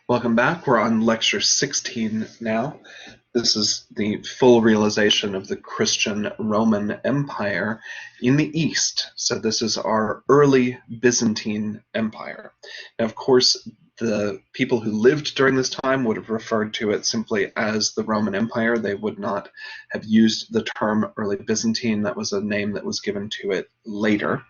Welcome back. We're on lecture 16 now. This is the full realization of the Christian Roman Empire in the East. So this is our early Byzantine Empire. Now, of course, the people who lived during this time would have referred to it simply as the Roman Empire. They would not have used the term early Byzantine. That was a name that was given to it later.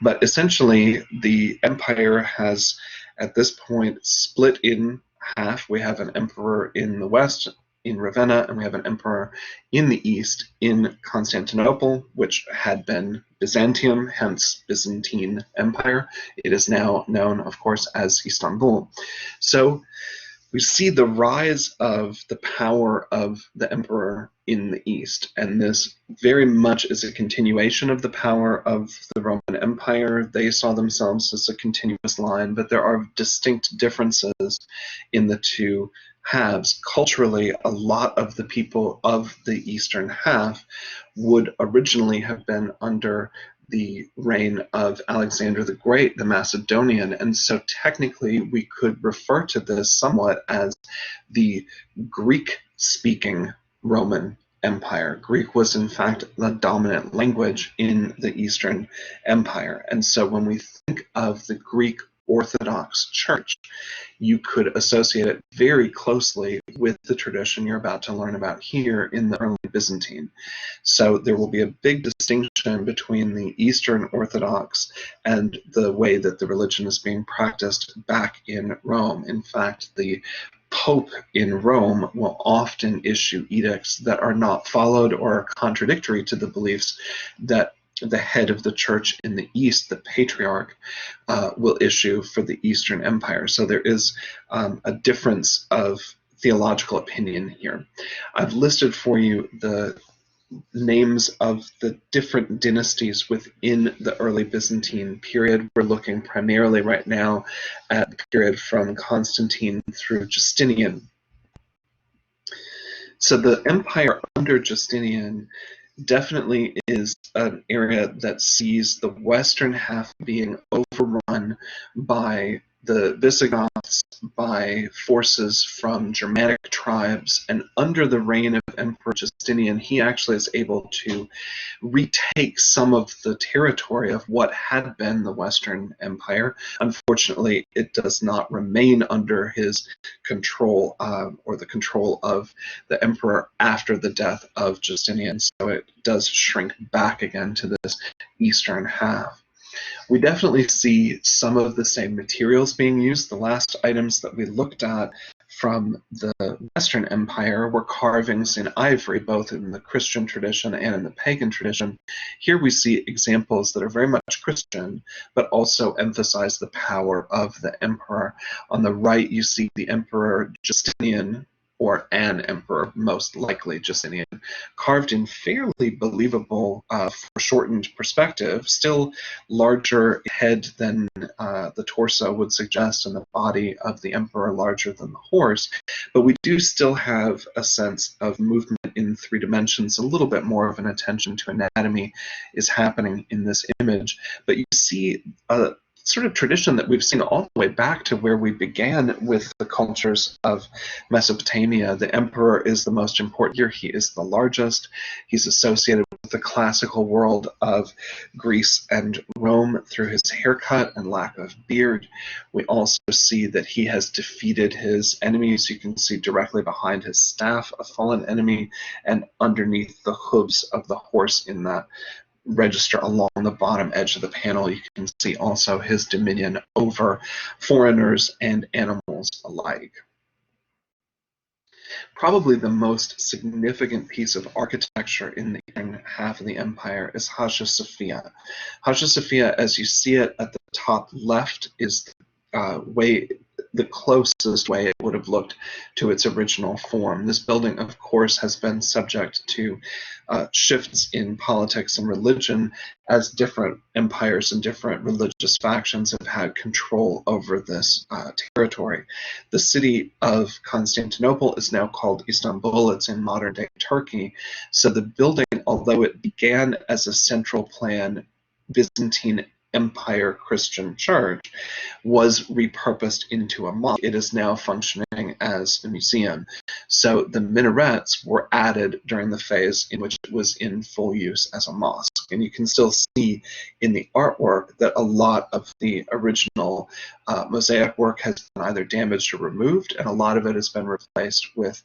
But essentially, the empire has, at this point, split in half. We have an emperor in the west, in Ravenna, and we have an emperor in the east, in Constantinople, which had been Byzantium, hence Byzantine Empire. It is now known, of course, as Istanbul. So we see the rise of the power of the emperor in the East, and this very much is a continuation of the power of the Roman Empire. They saw themselves as a continuous line, but there are distinct differences in the two halves. Culturally, a lot of the people of the eastern half would originally have been under the reign of Alexander the Great, the Macedonian, and so technically we could refer to this somewhat as the Greek-speaking Roman Empire. Greek was in fact the dominant language in the Eastern Empire, and so when we think of the Greek Orthodox Church, you could associate it very closely with the tradition you're about to learn about here in the early Byzantine. So there will be a big distinction between the Eastern Orthodox and the way that the religion is being practiced back in Rome. In fact, the Pope in Rome will often issue edicts that are not followed or are contradictory to the beliefs that the head of the church in the East, the Patriarch, will issue for the Eastern Empire. So there is a difference of theological opinion here. I've listed for you the names of the different dynasties within the early Byzantine period. We're looking primarily right now at the period from Constantine through Justinian. So the empire under Justinian definitely is an area that sees the western half being overrun by the Visigoths, by forces from Germanic tribes, and under the reign of Emperor Justinian, he actually is able to retake some of the territory of what had been the Western Empire. Unfortunately, it does not remain under his control or the control of the emperor after the death of Justinian, so it does shrink back again to this eastern half. We definitely see some of the same materials being used. The last items that we looked at from the Western Empire were carvings in ivory, both in the Christian tradition and in the pagan tradition. Here we see examples that are very much Christian, but also emphasize the power of the emperor. On the right, you see the Emperor Justinian, or an emperor, most likely Justinian, carved in fairly believable foreshortened perspective, still larger head than the torso would suggest, and the body of the emperor larger than the horse, but we do still have a sense of movement in 3 dimensions. A little bit more of an attention to anatomy is happening in this image, but you see a sort of tradition that we've seen all the way back to where we began with the cultures of Mesopotamia. The emperor is the most important here. He is the largest. He's associated with the classical world of Greece and Rome through his haircut and lack of beard. We also see that he has defeated his enemies. You can see directly behind his staff a fallen enemy, and underneath the hooves of the horse in that register along the bottom edge of the panel, you can see also his dominion over foreigners and animals alike. Probably the most significant piece of architecture in the eastern half of the empire is Hagia Sophia. Hagia Sophia, as you see it at the top left, is the closest way it would have looked to its original form. This building, of course, has been subject to shifts in politics and religion as different empires and different religious factions have had control over this territory. The city of Constantinople is now called Istanbul. It's in modern-day Turkey. So the building, although it began as a central plan Byzantine Empire Christian church was repurposed into a mosque. It is now functioning as a museum. So the minarets were added during the phase in which it was in full use as a mosque. And you can still see in the artwork that a lot of the original mosaic work has been either damaged or removed, and a lot of it has been replaced with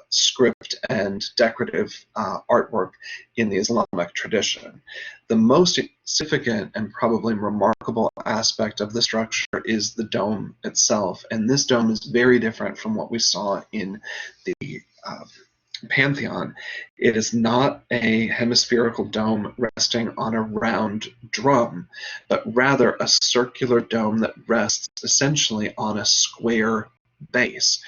script and decorative artwork in the Islamic tradition. The most significant and probably remarkable aspect of the structure is the dome itself, and this dome is very different from what we saw in the Pantheon. It is not a hemispherical dome resting on a round drum, but rather a circular dome that rests essentially on a square base.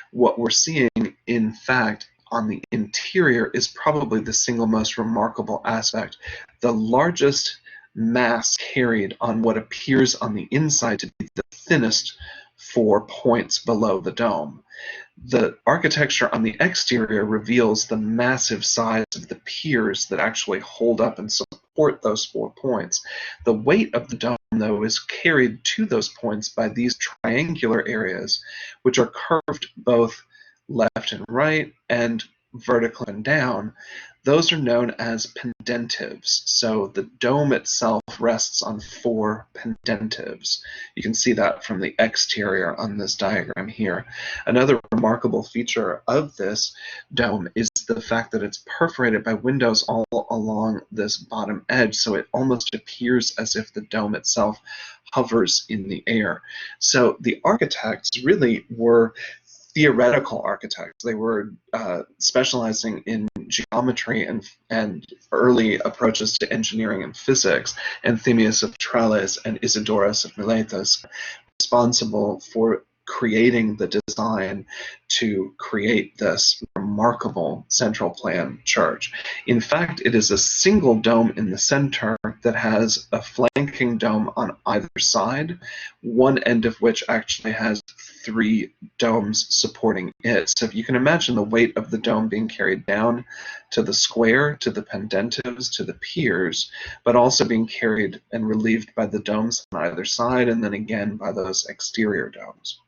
What we're seeing, in fact, on the interior is probably the single most remarkable aspect. The largest mass carried on what appears on the inside to be the thinnest 4 points below the dome. The architecture on the exterior reveals the massive size of the piers that actually hold up and support those 4 points. The weight of the dome, though, is carried to those points by these triangular areas, which are curved both left and right and vertical and down. Those are known as pendentives. So the dome itself rests on 4 pendentives. You can see that from the exterior on this diagram here. Another remarkable feature of this dome is the fact that it's perforated by windows all along this bottom edge, so it almost appears as if the dome itself hovers in the air. So the architects really were theoretical architects. They were specializing in geometry and early approaches to engineering and physics, Anthemius of Tralles and Isidorus of Miletus, responsible for creating the design to create this remarkable central plan church. In fact, it is a single dome in the center that has a flanking dome on either side, one end of which actually has 3 domes supporting it. So if you can imagine the weight of the dome being carried down to the square, to the pendentives, to the piers, but also being carried and relieved by the domes on either side, and then again by those exterior domes.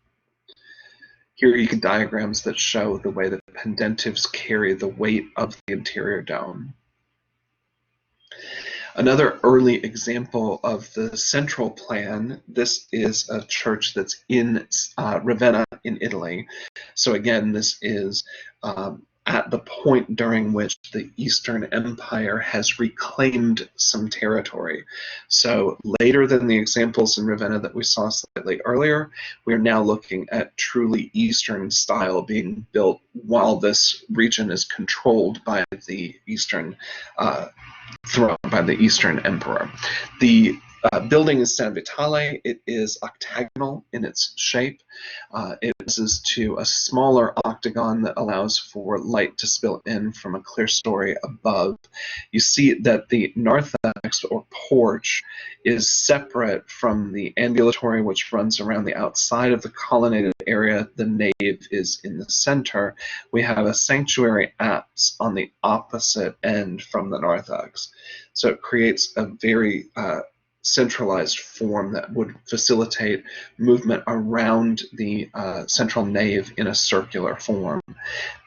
Here you can diagrams that show the way that the pendentives carry the weight of the interior dome. Another early example of the central plan, this is a church that's in Ravenna in Italy. So again, this is at the point during which the Eastern Empire has reclaimed some territory. So later than the examples in Ravenna that we saw slightly earlier, we're now looking at truly Eastern style being built while this region is controlled by the Eastern throne, by the Eastern Emperor. The building is San Vitale. It is octagonal in its shape. It is to a smaller octagon that allows for light to spill in from a clear story above. You see that the narthex, or porch, is separate from the ambulatory, which runs around the outside of the colonnaded area. The nave is in the center. We have a sanctuary apse on the opposite end from the narthex. So it creates a very centralized form that would facilitate movement around the central nave in a circular form.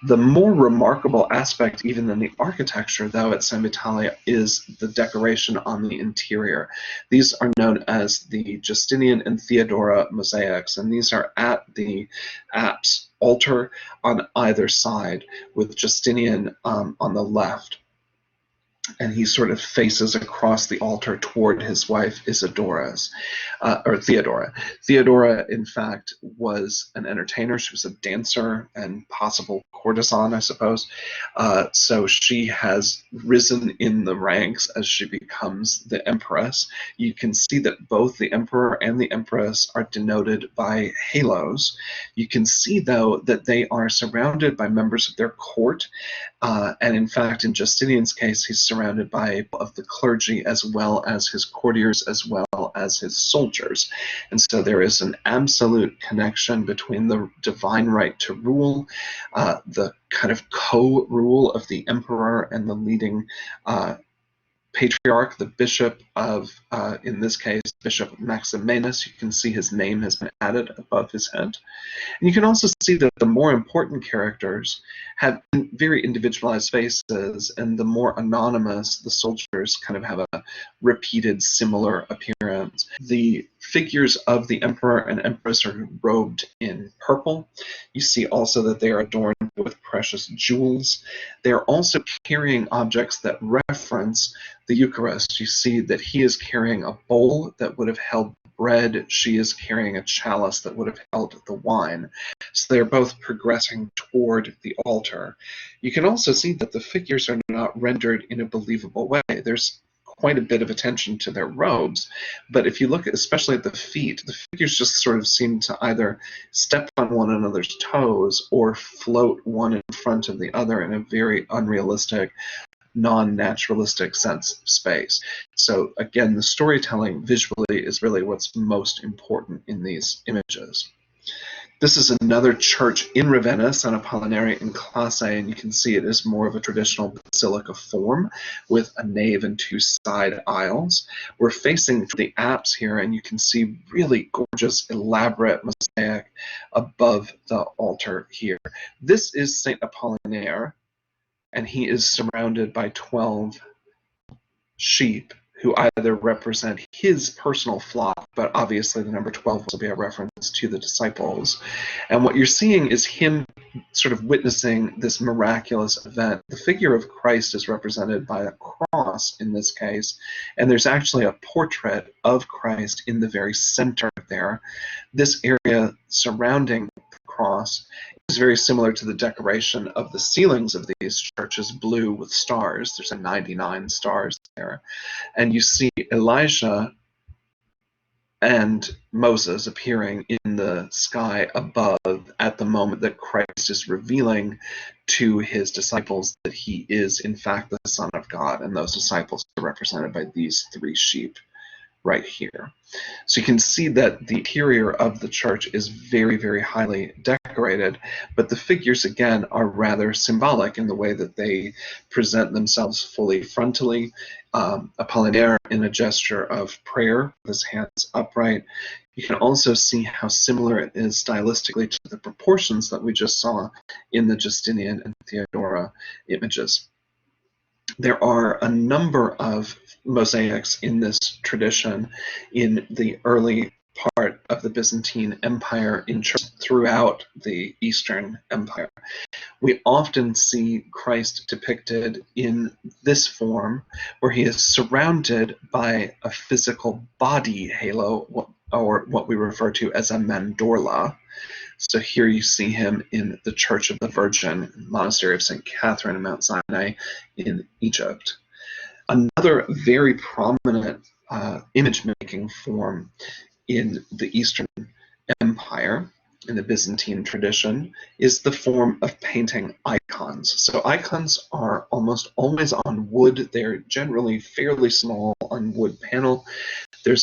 The more remarkable aspect, even than the architecture, though, at San Vitale is the decoration on the interior. These are known as the Justinian and Theodora mosaics, and these are at the apse altar on either side, with Justinian on the left. And he sort of faces across the altar toward his wife Isidora's, or Theodora. Theodora, in fact, was an entertainer. She was a dancer and possible courtesan, I suppose. So she has risen in the ranks as she becomes the empress. You can see that both the emperor and the empress are denoted by halos. You can see, though, that they are surrounded by members of their court. And in fact, in Justinian's case, he's surrounded by of the clergy as well as his courtiers, as well as his soldiers. And so there is an absolute connection between the divine right to rule, the kind of co-rule of the emperor and the leading patriarch, the bishop of, in this case, Bishop Maximinus. You can see his name has been added above his head. And you can also see that the more important characters have very individualized faces, and the more anonymous the soldiers kind of have a repeated similar appearance. The figures of the emperor and empress are robed in purple. You see also that they are adorned with precious jewels. They are also carrying objects that reference the Eucharist. You see that he is carrying a bowl that would have held bread. She is carrying a chalice that would have held the wine. So they're both progressing toward the altar. You can also see that the figures are not rendered in a believable way. There's quite a bit of attention to their robes, but if you look at, especially at the feet, the figures just sort of seem to either step on one another's toes or float one in front of the other in a very unrealistic, non-naturalistic sense of space. So again, the storytelling visually is really what's most important in these images. This is another church in Ravenna, San Apollinare in Classe, and you can see it is more of a traditional basilica form with a nave and two side aisles. We're facing the apse here, and you can see really gorgeous, elaborate mosaic above the altar here. This is Saint Apollinaire, and he is surrounded by 12 sheep who either represent his personal flock, but obviously the number 12 will be a reference to the disciples. And what you're seeing is him sort of witnessing this miraculous event. The figure of Christ is represented by a cross in this case, and there's actually a portrait of Christ in the very center there. This area surrounding the cross is very similar to the decoration of the ceilings of these churches, blue with stars. There's 99 stars there. And you see Elijah and Moses appearing in the sky above at the moment that Christ is revealing to his disciples that he is in fact the Son of God, and those disciples are represented by these three sheep right here. So you can see that the interior of the church is very, very highly decorated, but the figures again are rather symbolic in the way that they present themselves fully frontally. Apollinaire in a gesture of prayer with his hands upright. You can also see how similar it is stylistically to the proportions that we just saw in the Justinian and Theodora images. There are a number of mosaics in this tradition in the early part of the Byzantine Empire in churches throughout the Eastern Empire. We often see Christ depicted in this form, where he is surrounded by a physical body halo, or what we refer to as a mandorla. So here you see him in the Church of the Virgin, Monastery of St. Catherine in Mount Sinai in Egypt. Another very prominent image-making form in the Eastern Empire, in the Byzantine tradition, is the form of painting icons. So icons are almost always on wood. They're generally fairly small on wood panel. There's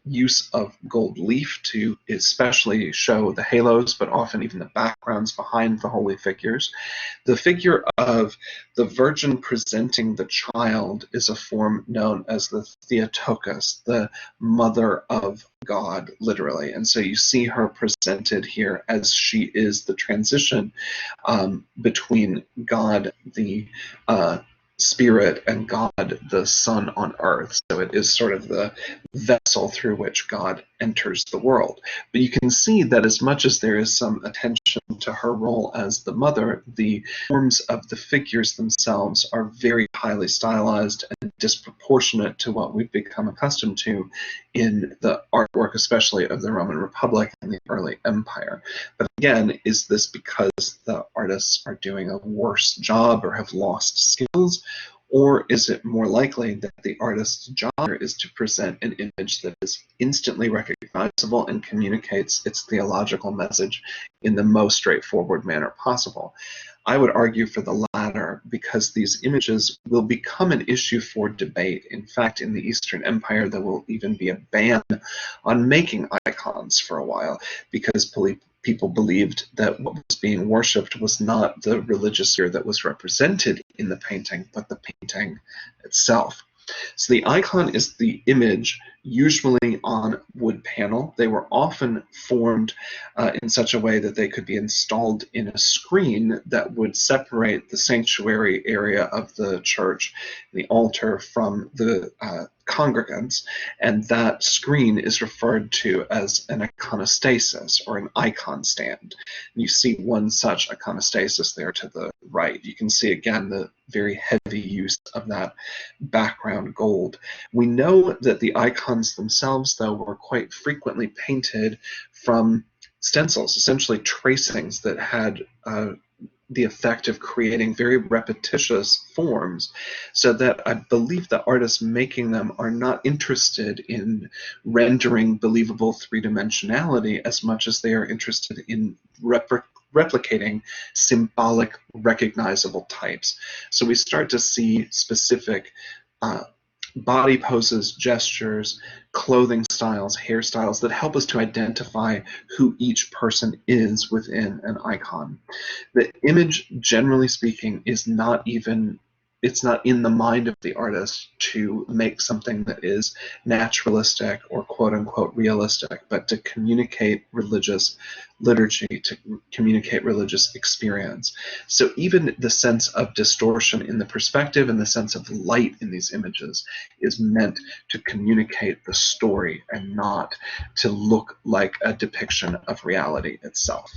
use of gold leaf to especially show the halos, but often even the backgrounds behind the holy figures. The figure of the Virgin presenting the child is a form known as the Theotokos, the Mother of God, literally. And so you see her presented here as she is the transition between God, the Spirit, and God, the Son on earth. So it is sort of the vessel through which God enters the world. But you can see that as much as there is some attention to her role as the mother, the forms of the figures themselves are very highly stylized and disproportionate to what we've become accustomed to in the artwork, especially of the Roman Republic and the early empire. But again, is this because the artists are doing a worse job or have lost skills? Or is it more likely that the artist's job is to present an image that is instantly recognizable and communicates its theological message in the most straightforward manner possible? I would argue for the latter, because these images will become an issue for debate. In fact, in the Eastern Empire, there will even be a ban on making icons for a while, because People believed that what was being worshipped was not the religious sphere that was represented in the painting, but the painting itself. So the icon is the image, usually on wood panel. They were often formed in such a way that they could be installed in a screen that would separate the sanctuary area of the church, the altar, from the congregants, and that screen is referred to as an iconostasis, or an icon stand. You see one such iconostasis there to the right. You can see again the very heavy use of that background gold. We know that the icons themselves, though, were quite frequently painted from stencils, essentially tracings that had the effect of creating very repetitious forms, so that I believe the artists making them are not interested in rendering believable three-dimensionality as much as they are interested in replicating symbolic, recognizable types. So we start to see specific body poses, gestures, clothing styles, hairstyles that help us to identify who each person is within an icon. The image, generally speaking, is not even, it's not in the mind of the artist to make something that is naturalistic or quote-unquote realistic, but to communicate religious liturgy, to communicate religious experience. So even the sense of distortion in the perspective and the sense of light in these images is meant to communicate the story and not to look like a depiction of reality itself.